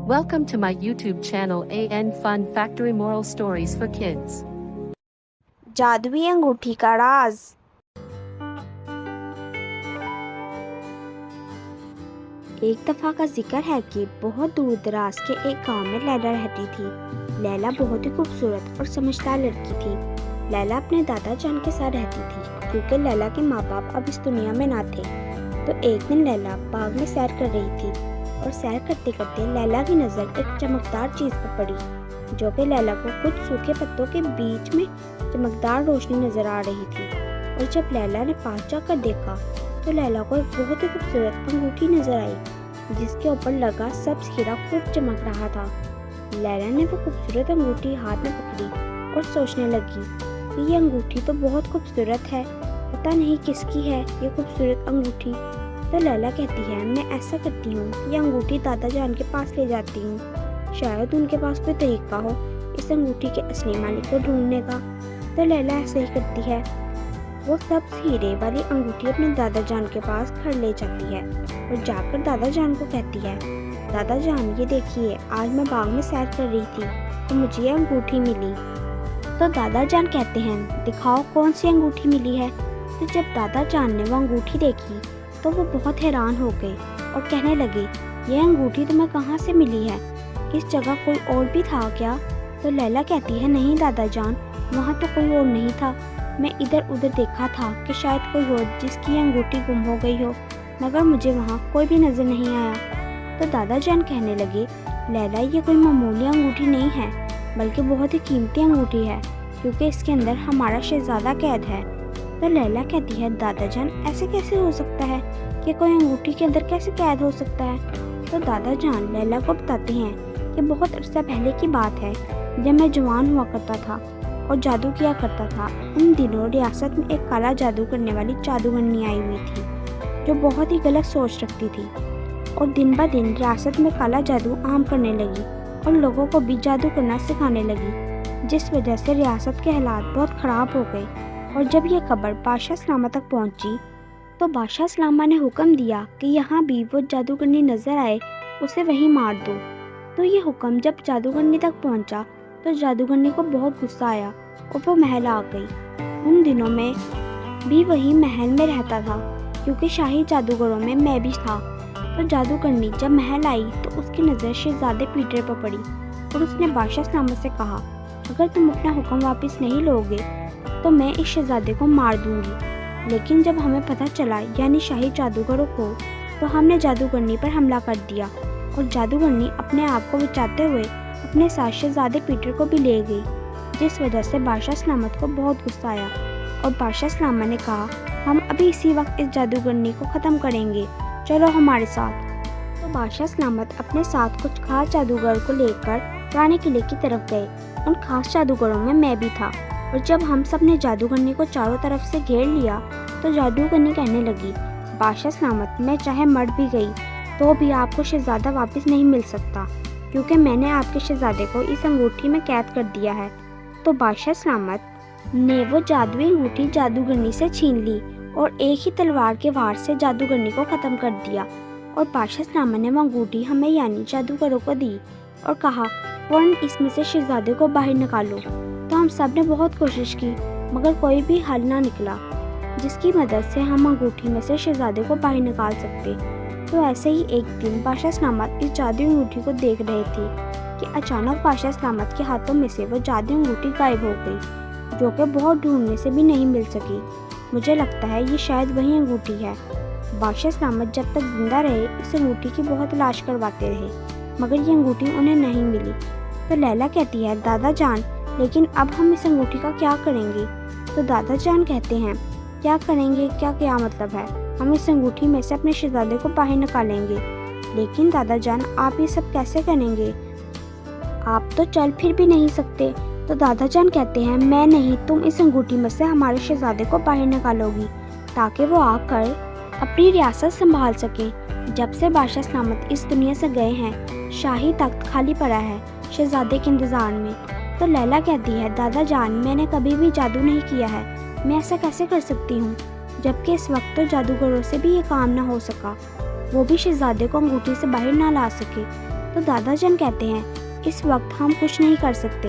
Welcome to my YouTube channel AN Fun Factory Moral Stories for Kids. जादुई अंगूठी का राज। एक दफ़ा का जिक्र है कि बहुत दूर दराज के एक गांव में लैला रहती थी। लैला बहुत ही खूबसूरत और समझदार लड़की थी। लैला अपने दादा जान के साथ रहती थी क्योंकि लैला के माँ बाप अब इस दुनिया में ना थे। तो एक दिन लैला बाग में सैर कर रही थी और सैर करते करते लैला की नज़र एक चमकदार चीज़ पर पड़ी जो कि लैला को कुछ सूखे पत्तों के बीच में चमकदार रोशनी नज़र आ रही थी। और जब लैला ने पास जाकर देखा तो लैला को एक बहुत ही खूबसूरत अंगूठी नज़र आई जिसके ऊपर लगा सब्ज हीरा खूब चमक रहा था। लैला ने वो खूबसूरत अंगूठी हाथ में पकड़ी और सोचने लगी कि ये अंगूठी तो बहुत खूबसूरत है, पता नहीं किसकी है ये खूबसूरत अंगूठी। तो लैला कहती है मैं ऐसा करती हूँ, ये अंगूठी दादा जान के पास ले जाती हूँ, शायद उनके पास कोई तरीका हो इस अंगूठी के असली मालिक को ढूंढने का। तो लैला ऐसे ही करती है, वो सब हीरे वाली अंगूठी अपने दादा जान के पास घर ले जाती है और जाकर दादा जान को कहती है दादा जान ये देखिए, आज मैं बाग में सैर कर रही थी तो मुझे ये अंगूठी मिली। तो दादा जान कहते हैं दिखाओ कौन सी अंगूठी मिली है। तो जब दादा जान ने वो अंगूठी देखी तो वो बहुत हैरान हो गए और कहने लगे ये अंगूठी तुम्हें कहाँ से मिली है, इस जगह कोई और भी था क्या? तो लैला कहती है नहीं दादा जान, वहाँ तो कोई और नहीं था, मैं इधर उधर देखा था कि शायद कोई हो जिसकी अंगूठी गुम हो गई हो, मगर मुझे वहाँ कोई भी नज़र नहीं आया। तो दादा जान कहने लगे लैला ये कोई मामूली अंगूठी नहीं है बल्कि बहुत ही कीमती अंगूठी है क्योंकि इसके अंदर हमारा शहजादा कैद है। तो लैला कहती है दादा जान ऐसे कैसे हो सकता है कि कोई अंगूठी के अंदर कैसे कैद हो सकता है? तो दादा जान लैला को बताते हैं कि बहुत अरसा पहले की बात है जब मैं जवान हुआ करता था और जादू किया करता था। उन दिनों रियासत में एक काला जादू करने वाली जादूगरनी आई हुई थी जो बहुत ही गलत सोच रखती थी और दिन ब दिन रियासत में काला जादू आम करने लगी और लोगों को भी जादू करना सिखाने लगी, जिस वजह से रियासत के हालात बहुत ख़राब हो गए। और जब यह खबर बादशाह सलामा तक पहुंची तो बादशाह सलामा ने हुक्म दिया कि यहाँ भी वो जादूगरनी नज़र आए उसे वहीं मार दो। तो ये हुक्म जब जादूगरनी तक पहुंचा तो जादूगरनी को बहुत गुस्सा आया और वो महल आ गई। उन दिनों में भी वही महल में रहता था क्योंकि शाही जादूगरों में मैं भी था। तो जादूगरनी जब महल आई तो उसकी नज़र शहजादे पीटर पर पड़ी और उसने बादशाह सलामा से कहा अगर तुम अपना हुक्म वापस नहीं लोगे तो मैं इस शहजादे को मार दूंगी। लेकिन जब हमें पता चला यानी शाही जादूगरों को, तो हमने जादूगरनी पर हमला कर दिया और जादूगरनी अपने आप को बचाते हुए अपने साथ शहजादे पीटर को भी ले गई, जिस वजह से बादशाह सलामत को बहुत गुस्सा आया और बादशाह सलामा ने कहा हम अभी इसी वक्त इस जादूगरनी को ख़त्म करेंगे, चलो हमारे साथ। तो बादशाह सलामत अपने साथ कुछ खास जादूगर को लेकर पुराने किले की तरफ गए। उन खास जादूगरों में मैं भी था और जब हम सब ने जादूगरनी को चारों तरफ से घेर लिया तो जादूगरनी कहने लगी बादशाह सलामत मैं चाहे मर भी गई तो भी आपको शहजादा वापस नहीं मिल सकता क्योंकि मैंने आपके शहजादे को इस अंगूठी में कैद कर दिया है। तो बादशाह सलामत ने वो जादुई अंगूठी जादूगरनी से छीन ली और एक ही तलवार के वार से जादूगरनी को ख़त्म कर दिया। और बादशाह सलामत ने वो अंगूठी हमें यानी जादूगरों को दी और कहा फौरन इसमें से शहजादे को बाहर निकालो। तो हम सब ने बहुत कोशिश की मगर कोई भी हल ना निकला जिसकी मदद से हम अंगूठी में से शहजादे को बाहर निकाल सकते। तो ऐसे ही एक दिन बादशाह सलामत इस जादुई अंगूठी को देख रहे थे कि अचानक बादशाह सलामत के हाथों में से वो जादुई अंगूठी गायब हो गई जो कि बहुत ढूंढने से भी नहीं मिल सकी। मुझे लगता है ये शायद वही अंगूठी है। बादशाह सलामत जब तक जिंदा रहे इस अंगूठी की बहुत तलाश करवाते रहे मगर ये अंगूठी उन्हें नहीं मिली। तो लैला कहती है दादा जान लेकिन अब हम इस अंगूठी का क्या करेंगे? तो दादा जान कहते हैं क्या करेंगे क्या मतलब है, हम इस अंगूठी में से अपने शहजादे को बाहर निकालेंगे। लेकिन दादा जान आप ये सब कैसे करेंगे, आप तो चल फिर भी नहीं सकते। तो दादा जान कहते हैं मैं नहीं, तुम इस अंगूठी में से हमारे शहजादे को बाहर निकालोगी ताकि वो आकर अपनी रियासत संभाल सके। जब से बादशाह सलामत इस दुनिया से गए हैं शाही तख्त खाली पड़ा है शहजादे के इंतज़ार में। तो लैला कहती है दादा जान मैंने कभी भी जादू नहीं किया है, मैं ऐसा कैसे कर सकती हूँ, जबकि इस वक्त तो जादूगरों से भी ये काम ना हो सका, वो भी शहजादे को अंगूठी से बाहर ना ला सके। تو دادا جان کہتے ہیں اس وقت ہم کچھ نہیں کر سکتے،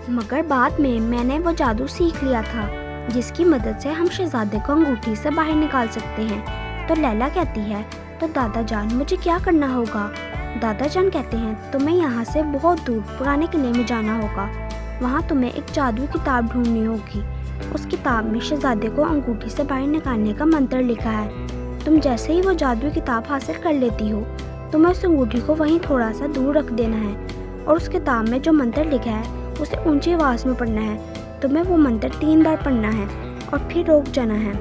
مگر بعد میں نے وہ جادو سیکھ لیا تھا جس کی مدد سے ہم شہزادے کو انگوٹھی سے باہر نکال سکتے ہیں۔ تو لیلا کہتی ہے تو دادا جان مجھے کیا کرنا ہوگا؟ دادا جان کہتے ہیں تمہیں یہاں سے بہت دور پرانے قلعے میں جانا ہوگا، وہاں تمہیں ایک جادوئی کتاب ڈھونڈنی ہوگی۔ اس کتاب میں شہزادے کو انگوٹھی سے باہر نکالنے کا منتر لکھا ہے۔ تم جیسے ہی وہ جادوئی کتاب حاصل کر لیتی ہو، تمہیں اس انگوٹھی کو وہیں تھوڑا سا دور رکھ دینا ہے اور اس کتاب میں جو منتر لکھا ہے اسے اونچی آواز میں پڑھنا ہے۔ تمہیں وہ منتر 3 بار پڑھنا ہے اور پھر روک جانا ہے۔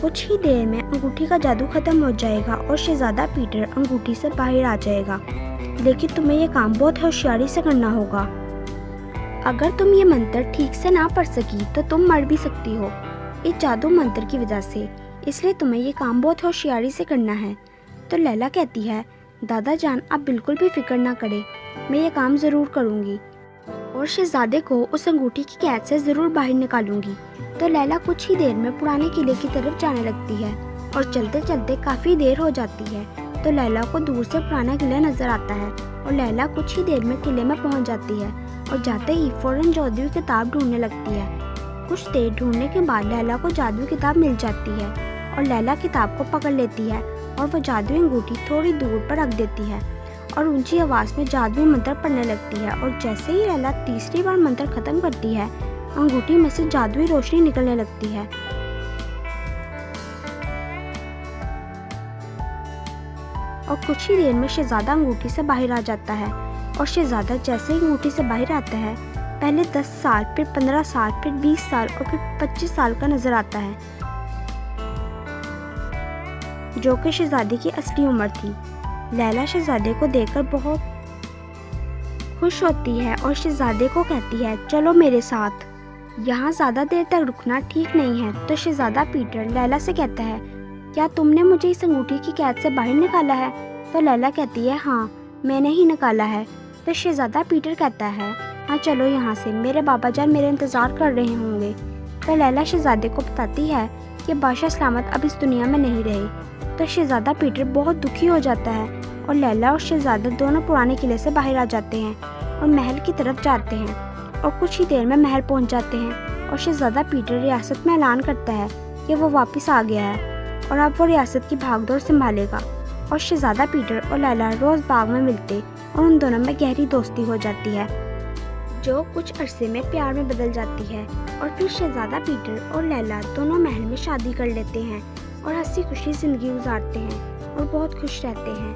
کچھ ہی دیر میں انگوٹھی کا جادو ختم ہو جائے گا اور شہزادہ پیٹر انگوٹھی سے باہر آ جائے گا، لیکن تمہیں یہ کام بہت ہوشیاری سے کرنا ہوگا۔ اگر تم یہ منتر ٹھیک سے نہ پڑھ سکی تو تم مر بھی سکتی ہو اس جادو منتر کی وجہ سے، اس لیے تمہیں یہ کام بہت ہوشیاری سے کرنا ہے۔ تو لیلا کہتی ہے دادا جان آپ بالکل بھی فکر نہ کریں، میں یہ کام ضرور کروں گی اور شہزادے کو اس انگوٹھی کی قید سے ضرور باہر نکالوں گی۔ تو لیلا کچھ ہی دیر میں پرانے قلعے کی طرف جانے لگتی ہے اور چلتے چلتے کافی دیر ہو جاتی ہے۔ تو لیلا کو دور سے پرانا قلعہ نظر آتا ہے اور لیلا کچھ ہی دیر میں قلعے میں پہنچ جاتی ہے اور جاتے ہی فوراً جادوئی کتاب ڈھونڈنے لگتی ہے۔ کچھ دیر ڈھونڈنے کے بعد لیلا کو جادوئی کتاب مل جاتی ہے اور لیلا کتاب کو پکڑ لیتی ہے اور وہ جادوئی انگوٹھی تھوڑی دور پر رکھ دیتی ہے اور اونچی آواز میں جادوئی منتر پڑھنے لگتی ہے، اور جیسے ہی لیلا تیسری بار منتر ختم کرتی ہے انگوٹھی میں سے جادوئی روشنی نکلنے لگتی ہے اور کچھ ہی دیر میں شہزادہ انگوٹھی سے باہر آ جاتا ہے۔ اور شہزادہ جیسے ہی انگوٹھی سے باہر آتا ہے پہلے 10 سال، پھر 15 سال، پھر 20 سال اور پھر 25 سال کا نظر آتا ہے، جو کہ شہزادے کی اصلی عمر تھی۔ لیلا شہزادے کو دیکھ کر بہت خوش ہوتی ہے اور شہزادے کو کہتی ہے چلو میرے ساتھ، یہاں زیادہ دیر تک رکنا ٹھیک نہیں ہے۔ تو شہزادہ پیٹر لیلا سے کہتا ہے کیا تم نے مجھے اس انگوٹھی کی قید سے باہر نکالا ہے؟ تو لیلا کہتی ہے ہاں میں نے ہی نکالا ہے۔ تو شہزادہ پیٹر کہتا ہے ہاں چلو یہاں سے، میرے بابا جان میرے انتظار کر رہے ہوں گے۔ تو لیلا شہزادے کو بتاتی ہے کہ بادشاہ سلامت اب اس دنیا میں نہیں رہے۔ تو شہزادہ پیٹر بہت دکھی ہو جاتا ہے اور لیلا اور شہزادہ دونوں پرانے قلعے سے باہر آ جاتے ہیں اور محل کی طرف جاتے ہیں اور کچھ ہی دیر میں محل پہنچ جاتے ہیں اور شہزادہ پیٹر ریاست میں اعلان کرتا ہے کہ وہ واپس آ گیا ہے اور اب وہ ریاست کی بھاگ دوڑ سنبھالے گا۔ اور شہزادہ پیٹر اور لیلا روز باغ میں ملتے اور ان دونوں میں گہری دوستی ہو جاتی ہے، جو کچھ عرصے میں پیار میں بدل جاتی ہے۔ اور پھر شہزادہ پیٹر اور لیلا دونوں محل میں شادی کر لیتے ہیں اور ہنسی خوشی زندگی گزارتے ہیں اور بہت خوش رہتے ہیں۔